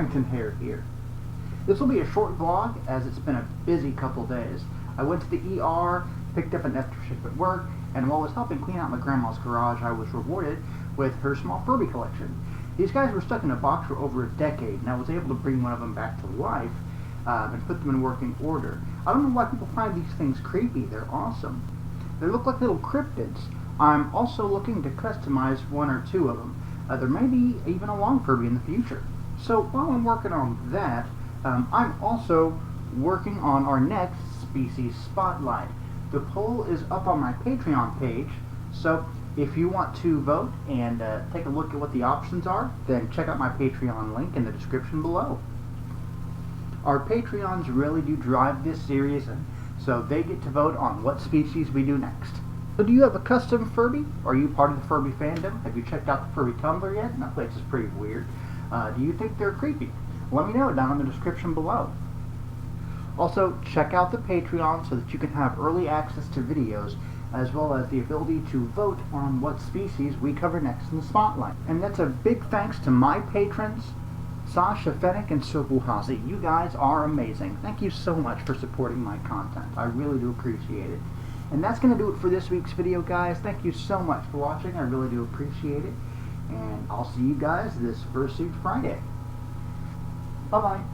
Harrington hair here. This will be a short vlog as it's been a busy couple days. I went to the ER, picked up an extra shift at work, and while I was helping clean out my grandma's garage, I was rewarded with her small Furby collection. These guys were stuck in a box for over a decade, and I was able to bring one of them back to life and put them in working order. I don't know why people find these things creepy. They're awesome. They look like little cryptids. I'm also looking to customize one or two of them. There may be even a long Furby in the future. So while I'm working on that, I'm also working on our next species spotlight. The poll is up on my Patreon page, so if you want to vote and take a look at what the options are, then check out my Patreon link in the description below. Our Patreons really do drive this series, and so they get to vote on what species we do next. So do you have a custom Furby? Are you part of the Furby fandom? Have you checked out the Furby Tumblr yet? That place is pretty weird. Do you think they're creepy? Let me know down in the description below. Also, check out the Patreon so that you can have early access to videos, as well as the ability to vote on what species we cover next in the spotlight. And that's a big thanks to my patrons, Sasha, Fennec, and Sobuhazi. You guys are amazing. Thank you so much for supporting my content. I really do appreciate it. And that's going to do it for this week's video, guys. Thank you so much for watching. I really do appreciate it. And I'll see you guys this Fursuit Friday. Bye-bye.